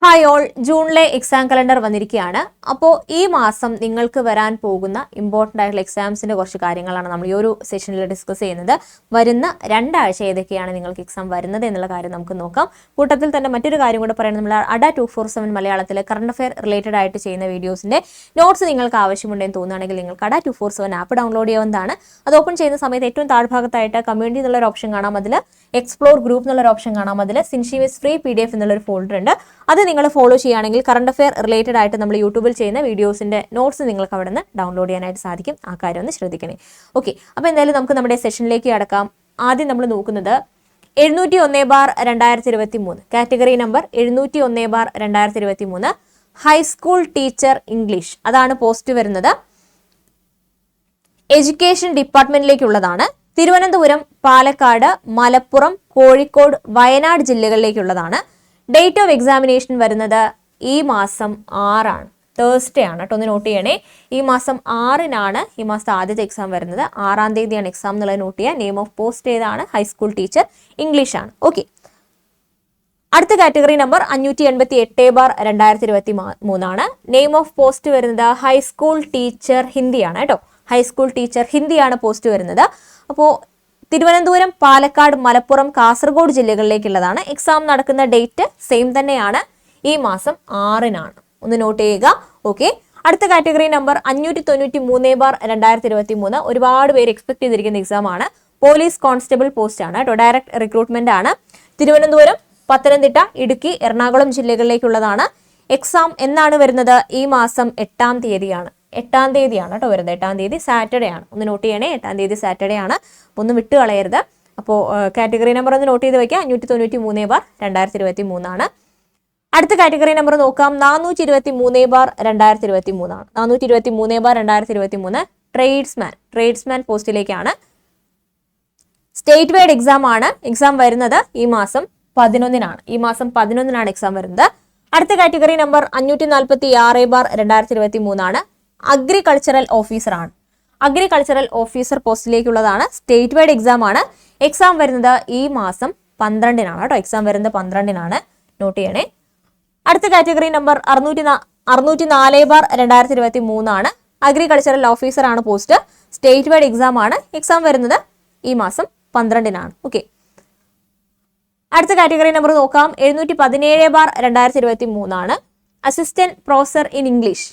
Hi all, ജൂണിലെ exam calendar വന്നിരിക്കുകയാണ്. അപ്പോൾ ഈ മാസം നിങ്ങൾക്ക് വരാൻ പോകുന്ന ഇമ്പോർട്ടൻ്റ് ആയിട്ടുള്ള എക്സാംസിൻ്റെ കുറച്ച് കാര്യങ്ങളാണ് നമ്മൾ ഈ ഒരു സെഷനിൽ ഡിസ്കസ് ചെയ്യുന്നത്. വരുന്ന രണ്ടാഴ്ച ഏതൊക്കെയാണ് നിങ്ങൾക്ക് എക്സാം വരുന്നത് എന്നുള്ള കാര്യം നമുക്ക് നോക്കാം. കൂട്ടത്തിൽ തന്നെ മറ്റൊരു കാര്യം കൂടെ പറയുന്നത്, നമ്മൾ അഡ 247 മലയാളത്തിൽ കറണ്ട് അഫെയർ റിലേറ്റഡ് ആയിട്ട് ചെയ്യുന്ന വീഡിയോസിൻ്റെ നോട്ട്സ് നിങ്ങൾക്ക് ആവശ്യമുണ്ടെന്ന് തോന്നുകയാണെങ്കിൽ നിങ്ങൾക്ക് അഡ 247 ആപ്പ് ഡൗൺലോഡ് ചെയ്യാവുന്നതാണ്. അത് ഓപ്പൺ ചെയ്യുന്ന സമയത്ത് ഏറ്റവും താഴ്ഭാഗത്തായിട്ട് കമ്മ്യൂണിറ്റി എന്നുള്ളൊരു ഓപ്ഷൻ കാണാം, അതിൽ എക്സ്പ്ലോർ ഗ്രൂപ്പ് എന്നുള്ളൊരു ഓപ്ഷൻ കാണാം, അതിൽ സിൻഷീവിയസ് ഫ്രീ PDF എന്നുള്ളൊരു ഫോൾഡർ ഉണ്ട്. അത് നിങ്ങൾ ഫോളോ ചെയ്യുകയാണെങ്കിൽ കറണ്ട് അഫെയർ റിലേറ്റഡ് ആയിട്ട് നമ്മൾ യൂട്യൂബിൽ ചെയ്യുന്ന വീഡിയോസിന്റെ നോട്ട്സ് നിങ്ങൾക്ക് അവിടെ നിന്ന് ഡൗൺലോഡ് ചെയ്യാനായിട്ട് സാധിക്കും. ആ കാര്യം ഒന്ന് ശ്രദ്ധിക്കണേ. ഓക്കെ, അപ്പോൾ എന്തായാലും നമുക്ക് നമ്മുടെ സെഷനിലേക്ക് കടക്കാം. ആദ്യം നമ്മൾ നോക്കുന്നത് 701/2023 category number 701/2023 high school teacher English. അതാണ് പോസ്റ്റ് വരുന്നത്. എഡ്യൂക്കേഷൻ ഡിപ്പാർട്ട്മെന്റിലേക്കുള്ളതാണ്. തിരുവനന്തപുരം, പാലക്കാട്, മലപ്പുറം, കോഴിക്കോട്, വയനാട് ജില്ലകളിലേക്കുള്ളതാണ്. ഡേറ്റ് ഓഫ് എക്സാമിനേഷൻ വരുന്നത് ഈ മാസം 6 തേഴ്സ്ഡേ ആണ് കേട്ടോ. ഒന്ന് നോട്ട് ചെയ്യണേ. ഈ മാസം 6 ഈ മാസത്തെ ആദ്യത്തെ എക്സാം വരുന്നത്. 6 തീയതിയാണ് എക്സാം എന്നുള്ളത് നോട്ട് ചെയ്യുക. നെയിം ഓഫ് പോസ്റ്റ് ഏതാണ്? ഹൈസ്കൂൾ ടീച്ചർ ഇംഗ്ലീഷ് ആണ്. ഓക്കെ, അടുത്ത കാറ്റഗറി നമ്പർ 588/2023 ആണ്. നെയിം ഓഫ് പോസ്റ്റ് വരുന്നത് ഹൈസ്കൂൾ ടീച്ചർ ഹിന്ദിയാണ് കേട്ടോ. ഹൈസ്കൂൾ ടീച്ചർ ഹിന്ദിയാണ് പോസ്റ്റ് വരുന്നത്. അപ്പോൾ തിരുവനന്തപുരം, പാലക്കാട്, മലപ്പുറം, കാസർഗോഡ് ജില്ലകളിലേക്കുള്ളതാണ്. എക്സാം നടക്കുന്ന ഡേറ്റ് സെയിം തന്നെയാണ്, ഈ മാസം 6 ഒന്ന് നോട്ട് ചെയ്യുക. ഓക്കെ, അടുത്ത കാറ്റഗറി നമ്പർ 593/2023 ഒരുപാട് പേര് എക്സ്പെക്ട് ചെയ്തിരിക്കുന്ന എക്സാം ആണ്. പോലീസ് കോൺസ്റ്റബിൾ പോസ്റ്റ് ആണ് കേട്ടോ. ഡയറക്റ്റ് റിക്രൂട്ട്മെന്റ് ആണ്. തിരുവനന്തപുരം, പത്തനംതിട്ട, ഇടുക്കി, എറണാകുളം ജില്ലകളിലേക്കുള്ളതാണ്. എക്സാം എന്നാണ് വരുന്നത്? ഈ മാസം 8 തീയതിയാണ്. 8 തീയതിയാണ് കേട്ടോ വരുന്നത്. 8 തീയതി സാറ്റർഡേ ആണ്. ഒന്ന് നോട്ട് ചെയ്യണേ. 8 തീയതി സാറ്റർഡേ ആണ്. ഒന്ന് വിട്ട് കളയരുത്. അപ്പോൾ കാറ്റഗറി നമ്പർ ഒന്ന് നോട്ട് ചെയ്ത് വയ്ക്കുക. 593/2023 ആണ്. അടുത്ത കാറ്റഗറി നമ്പർ നോക്കാം. 423/2023 ആണ്. 423/2023 ട്രേഡ്സ്മാൻ പോസ്റ്റിലേക്കാണ്. സ്റ്റേറ്റ് വൈഡ് എക്സാം ആണ്. എക്സാം വരുന്നത് ഈ മാസം 11 ഈ മാസം 11 എക്സാം വരുന്നത്. അടുത്ത കാറ്റഗറി നമ്പർ 546/2023 ആണ്. അഗ്രികൾച്ചറൽ ഓഫീസർ ആണ്. അഗ്രികൾച്ചറൽ ഓഫീസർ പോസ്റ്റിലേക്കുള്ളതാണ്. സ്റ്റേറ്റ് വൈഡ് എക്സാം ആണ്. എക്സാം വരുന്നത് ഈ മാസം 12 കേട്ടോ. എക്സാം വരുന്നത് 12 നോട്ട് ചെയ്യണേ. അടുത്ത കാറ്റഗറി നമ്പർ 604/2023 ആണ്. അഗ്രികൾച്ചറൽ ഓഫീസർ ആണ് പോസ്റ്റ്. സ്റ്റേറ്റ് വൈഡ് എക്സാം ആണ്. എക്സാം വരുന്നത് ഈ മാസം 12 ഓക്കെ, അടുത്ത കാറ്റഗറി നമ്പർ നോക്കാം. 717/2023 ആണ്. Assistant professor in English.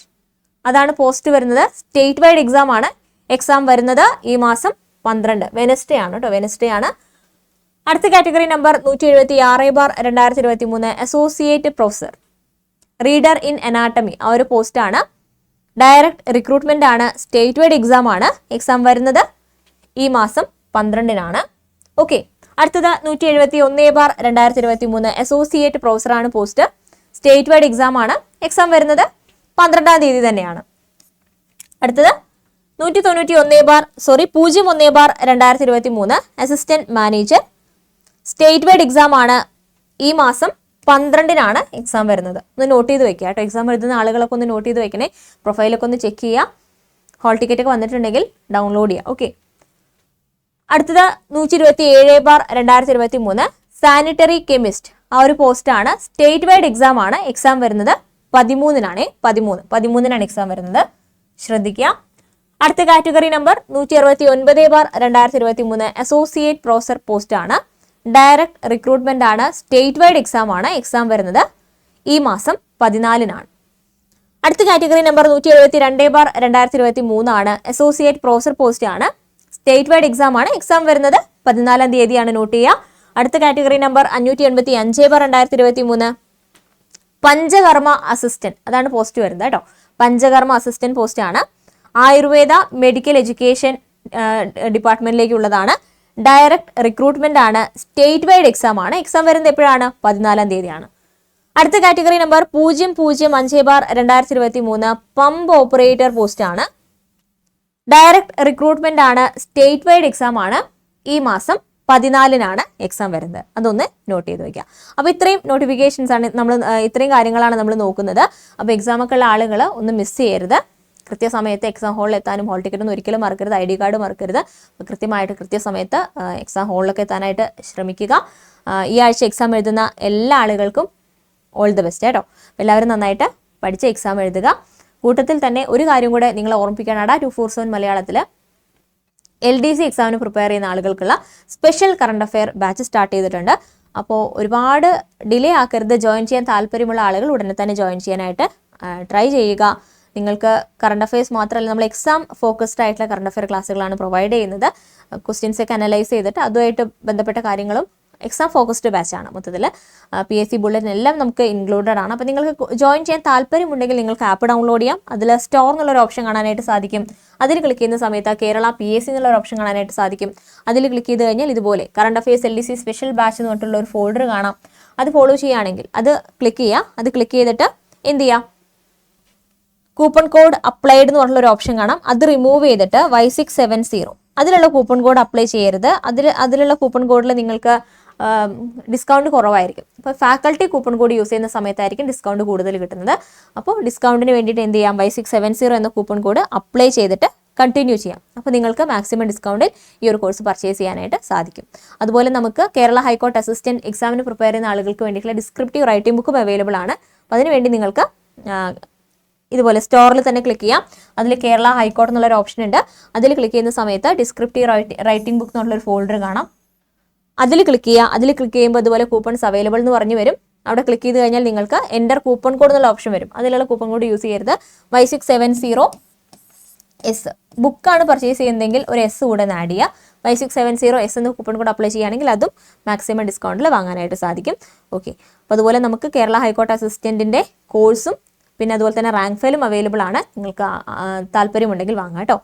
അതാണ് പോസ്റ്റ് വരുന്നത്. സ്റ്റേറ്റ് വൈഡ് എക്സാം ആണ്. എക്സാം വരുന്നത് ഈ മാസം 12 വെനസ്ഡേ ആണ് കേട്ടോ. വെനസ്ഡേ ആണ്. അടുത്ത category number 176/2023 associate professor reader in anatomy. ആ ഒരു പോസ്റ്റ് ആണ്. ഡയറക്റ്റ് റിക്രൂട്ട്മെന്റ് ആണ്. സ്റ്റേറ്റ് വൈഡ് എക്സാം ആണ്. എക്സാം വരുന്നത് ഈ മാസം 12 ഓക്കെ, അടുത്തത് 171/2023 അസോസിയേറ്റ് പ്രൊഫസർ ആണ് പോസ്റ്റ്. സ്റ്റേറ്റ് വൈഡ് എക്സാം ആണ്. എക്സാം വരുന്നത് 12 തീയതി തന്നെയാണ്. അടുത്തത് 001/2023 assistant manager. State wide exam ആണ്. ഈ മാസം 12 എക്സാം വരുന്നത്. ഒന്ന് നോട്ട് ചെയ്ത് വെക്കുക കേട്ടോ. എക്സാം എഴുതുന്ന ആളുകളൊക്കെ ഒന്ന് നോട്ട് ചെയ്ത് വെക്കണേ. പ്രൊഫൈലൊക്കെ ഒന്ന് ചെക്ക് ചെയ്യുക. ഹോൾ ടിക്കറ്റ് ഒക്കെ വന്നിട്ടുണ്ടെങ്കിൽ ഡൗൺലോഡ് ചെയ്യുക. ഓക്കെ, അടുത്തത് 127/2023 സാനിറ്ററി കെമിസ്റ്റ്. ആ ഒരു പോസ്റ്റ് ആണ്. സ്റ്റേറ്റ് വൈഡ് എക്സാം ആണ്. എക്സാം വരുന്നത് 13 13 എക്സാം വരുന്നത്. ശ്രദ്ധിക്കുക. അടുത്ത category number 169/2023 associate professor post ആണ്. ഡയറക്റ്റ് റിക്രൂട്ട്മെന്റ് ആണ്. സ്റ്റേറ്റ് വൈഡ് എക്സാം ആണ്. എക്സാം വരുന്നത് ഈ മാസം 14 അടുത്ത കാറ്റഗറി നമ്പർ 172/2023 ആണ്. അസോസിയേറ്റ് പ്രൊഫസർ പോസ്റ്റ് ആണ്. സ്റ്റേറ്റ് വൈഡ് എക്സാം ആണ്. എക്സാം വരുന്നത് 14 തീയതിയാണ്. നോട്ട് ചെയ്യുക. അടുത്ത കാറ്റഗറി നമ്പർ 585/2023 പഞ്ചകർമ്മ അസിസ്റ്റന്റ്. അതാണ് പോസ്റ്റ് വരുന്നത് കേട്ടോ. പഞ്ചകർമ്മ അസിസ്റ്റന്റ് പോസ്റ്റ് ആണ്. Ayurveda medical education ഡിപ്പാർട്ട്മെന്റിലേക്കുള്ളതാണ്. Direct recruitment ആണ്. സ്റ്റേറ്റ് വൈഡ് എക്സാം ആണ്. എക്സാം വരുന്നത് എപ്പോഴാണ്? 14 തീയതിയാണ്. അടുത്ത category number 005/2023 pump operator post ആണ്. ഡയറക്റ്റ് റിക്രൂട്ട്മെന്റ് ആണ്. സ്റ്റേറ്റ് വൈഡ് എക്സാം ആണ്. ഈ മാസം 14 എക്സാം വരുന്നത്. അതൊന്ന് നോട്ട് ചെയ്ത് വയ്ക്കുക. അപ്പോൾ ഇത്രയും നോട്ടിഫിക്കേഷൻസ് ആണ് ഇത്രയും കാര്യങ്ങളാണ് നമ്മൾ നോക്കുന്നത്. അപ്പോൾ എക്സാമൊക്കെ ഉള്ള ആളുകൾ ഒന്ന് മിസ് ചെയ്യരുത്. കൃത്യസമയത്ത് എക്സാം ഹാളിൽ എത്താനും ഹോൾ ടിക്കറ്റ് ഒന്നും ഒരിക്കലും മറക്കരുത്. ID കാർഡ് മറക്കരുത്. കൃത്യമായിട്ട് കൃത്യസമയത്ത് എക്സാം ഹാളിലൊക്കെ എത്താനായിട്ട് ശ്രമിക്കുക. ഈ ആഴ്ച എക്സാം എഴുതുന്ന എല്ലാ ആളുകൾക്കും ഓൾ ദി ബെസ്റ്റ് കേട്ടോ. എല്ലാവരും നന്നായിട്ട് പഠിച്ച് എക്സാം എഴുതുക. കൂട്ടത്തിൽ തന്നെ ഒരു കാര്യം കൂടെ നിങ്ങളെ ഓർമ്മിപ്പിക്കാനാണ് 247 മലയാളത്തിൽ LDC എക്സാമിന് പ്രിപ്പയർ ചെയ്യുന്ന ആളുകൾക്കുള്ള special current affair batch start ചെയ്തിട്ടുണ്ട്. അപ്പോൾ ഒരുപാട് ഡിലേ ആക്കരുത്. ജോയിൻ ചെയ്യാൻ താല്പര്യമുള്ള ആളുകൾ ഉടനെ തന്നെ ജോയിൻ ചെയ്യാനായിട്ട് ട്രൈ ചെയ്യുക. നിങ്ങൾക്ക് കറണ്ട് അഫെയർസ് മാത്രമല്ല, നമ്മൾ എക്സാം ഫോക്കസ്ഡ് ആയിട്ടുള്ള കറണ്ട് അഫെയർ ക്ലാസ്സുകളാണ് പ്രൊവൈഡ് ചെയ്യുന്നത്. ക്വസ്റ്റ്യൻസ് ഒക്കെ അനലൈസ് ചെയ്തിട്ട് അതുമായിട്ട് ബന്ധപ്പെട്ട കാര്യങ്ങളും എക്സാം ഫോക്കസ്ഡ് ബാച്ചാണ്. മൊത്തത്തിൽ PSC ബുള്ളറ്റിൻ എല്ലാം നമുക്ക് ഇൻക്ലൂഡഡ് ആണ്. അപ്പോൾ നിങ്ങൾക്ക് ജോയിൻ ചെയ്യാൻ താല്പര്യമുണ്ടെങ്കിൽ നിങ്ങൾക്ക് ആപ്പ് ഡൗൺലോഡ് ചെയ്യാം. അതിൽ സ്റ്റോർ എന്നുള്ളൊരു ഓപ്ഷൻ കാണാനായിട്ട് സാധിക്കും. അതിൽ ക്ലിക്ക് ചെയ്യുന്ന സമയത്ത് കേരള PSC എന്നുള്ളൊരു ഓപ്ഷൻ കാണാനായിട്ട് സാധിക്കും. അതിൽ ക്ലിക്ക് ചെയ്ത് കഴിഞ്ഞാൽ ഇതുപോലെ current affairs LDC special batch എന്ന് പറഞ്ഞിട്ടുള്ള ഒരു ഫോൾഡർ കാണാം. അത് ഫോളോ ചെയ്യുകയാണെങ്കിൽ അത് ക്ലിക്ക് ചെയ്യുക. അത് ക്ലിക്ക് ചെയ്തിട്ട് എന്ത് ചെയ്യുക, കൂപ്പൺ കോഡ് അപ്ലൈഡ് എന്ന് പറഞ്ഞുള്ള ഒരു ഓപ്ഷൻ കാണാം. അത് റിമൂവ് ചെയ്തിട്ട് Y670 അതിലുള്ള കൂപ്പൺ കോഡ് അപ്ലൈ ചെയ്യരുത്. അതിലുള്ള കൂപ്പൺ കോഡിൽ നിങ്ങൾക്ക് ഡിസ്കൗണ്ട് കുറവായിരിക്കും. അപ്പോൾ ഫാക്കൽറ്റി കൂപ്പൺ കോഡ് യൂസ് ചെയ്യുന്ന സമയത്തായിരിക്കും ഡിസ്കൗണ്ട് കൂടുതൽ കിട്ടുന്നത്. അപ്പോൾ ഡിസ്കൗണ്ടിന് വേണ്ടിയിട്ട് എന്ത് ചെയ്യാം, Y670 എന്ന കൂപ്പൺ കോഡ് അപ്ലൈ ചെയ്തിട്ട് കണ്ടിന്യൂ ചെയ്യാം. അപ്പോൾ നിങ്ങൾക്ക് മാക്സിമം ഡിസ്കൗണ്ടിൽ ഈ ഒരു കോഴ്സ് പർച്ചേസ് ചെയ്യാനായിട്ട് സാധിക്കും. അതുപോലെ നമുക്ക് കേരള ഹൈക്കോർട്ട് അസിസ്റ്റന്റ് എക്സാമിന് പ്രിപ്പയർ ചെയ്യുന്ന ആളുകൾക്ക് വേണ്ടിയിട്ടുള്ള ഡിസ്ക്രിപ്റ്റീവ് റൈറ്റിംഗ് ബുക്കും അവൈലബിൾ ആണ്. അപ്പോൾ അതിനുവേണ്ടി നിങ്ങൾക്ക് ഇതുപോലെ സ്റ്റോറിൽ തന്നെ ക്ലിക്ക് ചെയ്യാം. അതിൽ കേരള ഹൈക്കോർട്ട് എന്നുള്ളൊരു ഓപ്ഷൻ ഉണ്ട്. അതിൽ ക്ലിക്ക് ചെയ്യുന്ന സമയത്ത് ഡിസ്ക്രിപ്റ്റീവ് റൈറ്റിംഗ് ബുക്ക് എന്നുള്ളൊരു ഫോൾഡർ കാണാം. അതിൽ ക്ലിക്ക് ചെയ്യുക. അതിൽ ക്ലിക്ക് ചെയ്യുമ്പോൾ അതുപോലെ കൂപ്പൺസ് അവൈലബിൾ എന്ന് പറഞ്ഞു വരും. അവിടെ ക്ലിക്ക് ചെയ്ത് കഴിഞ്ഞാൽ നിങ്ങൾക്ക് എൻ്റർ കൂപ്പൺ കോഡ് എന്നുള്ള ഓപ്ഷൻ വരും. അതിലുള്ള കൂപ്പൺ കോഡ് യൂസ് ചെയ്യരുത്. Y670S ബുക്കാണ് പർച്ചേസ് ചെയ്യുന്നതെങ്കിൽ ഒരു S കൂടെ ആഡ് ചെയ്യുക. Y670S എന്ന കൂപ്പൺ കോഡ് അപ്ലൈ ചെയ്യുകയാണെങ്കിൽ അതും മാക്സിമം ഡിസ്കൗണ്ടിൽ വാങ്ങാനായിട്ട് സാധിക്കും. ഓക്കെ, അപ്പോൾ അതുപോലെ നമുക്ക് കേരള ഹൈക്കോർട്ട് അസിസ്റ്റൻറ്റിൻ്റെ കോഴ്സും പിന്നെ അതുപോലെ തന്നെ റാങ്ക് ഫയലും അവൈലബിൾ ആണ്. നിങ്ങൾക്ക് താല്പര്യമുണ്ടെങ്കിൽ വാങ്ങാം കേട്ടോ.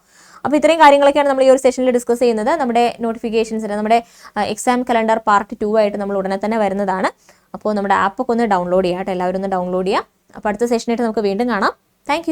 അപ്പോൾ ഇത്രയും കാര്യങ്ങളൊക്കെയാണ് നമ്മൾ ഈ ഒരു സെഷനിൽ ഡിസ്കസ് ചെയ്യുന്നത്. നമ്മുടെ നോട്ടിഫിക്കേഷൻസിന് നമ്മുടെ എക്സാം കലണ്ടർ പാർട്ട് 2 ആയിട്ട് നമ്മൾ ഉടനെ തന്നെ വരുന്നതാണ്. അപ്പോൾ നമ്മുടെ ആപ്പൊക്കെ ഒന്ന് ഡൗൺലോഡ് ചെയ്യാം കേട്ടോ. എല്ലാവരും ഒന്ന് ഡൗൺലോഡ് ചെയ്യുക. അപ്പോൾ അടുത്ത സെഷനായിട്ട് നമുക്ക് വീണ്ടും കാണാം. താങ്ക്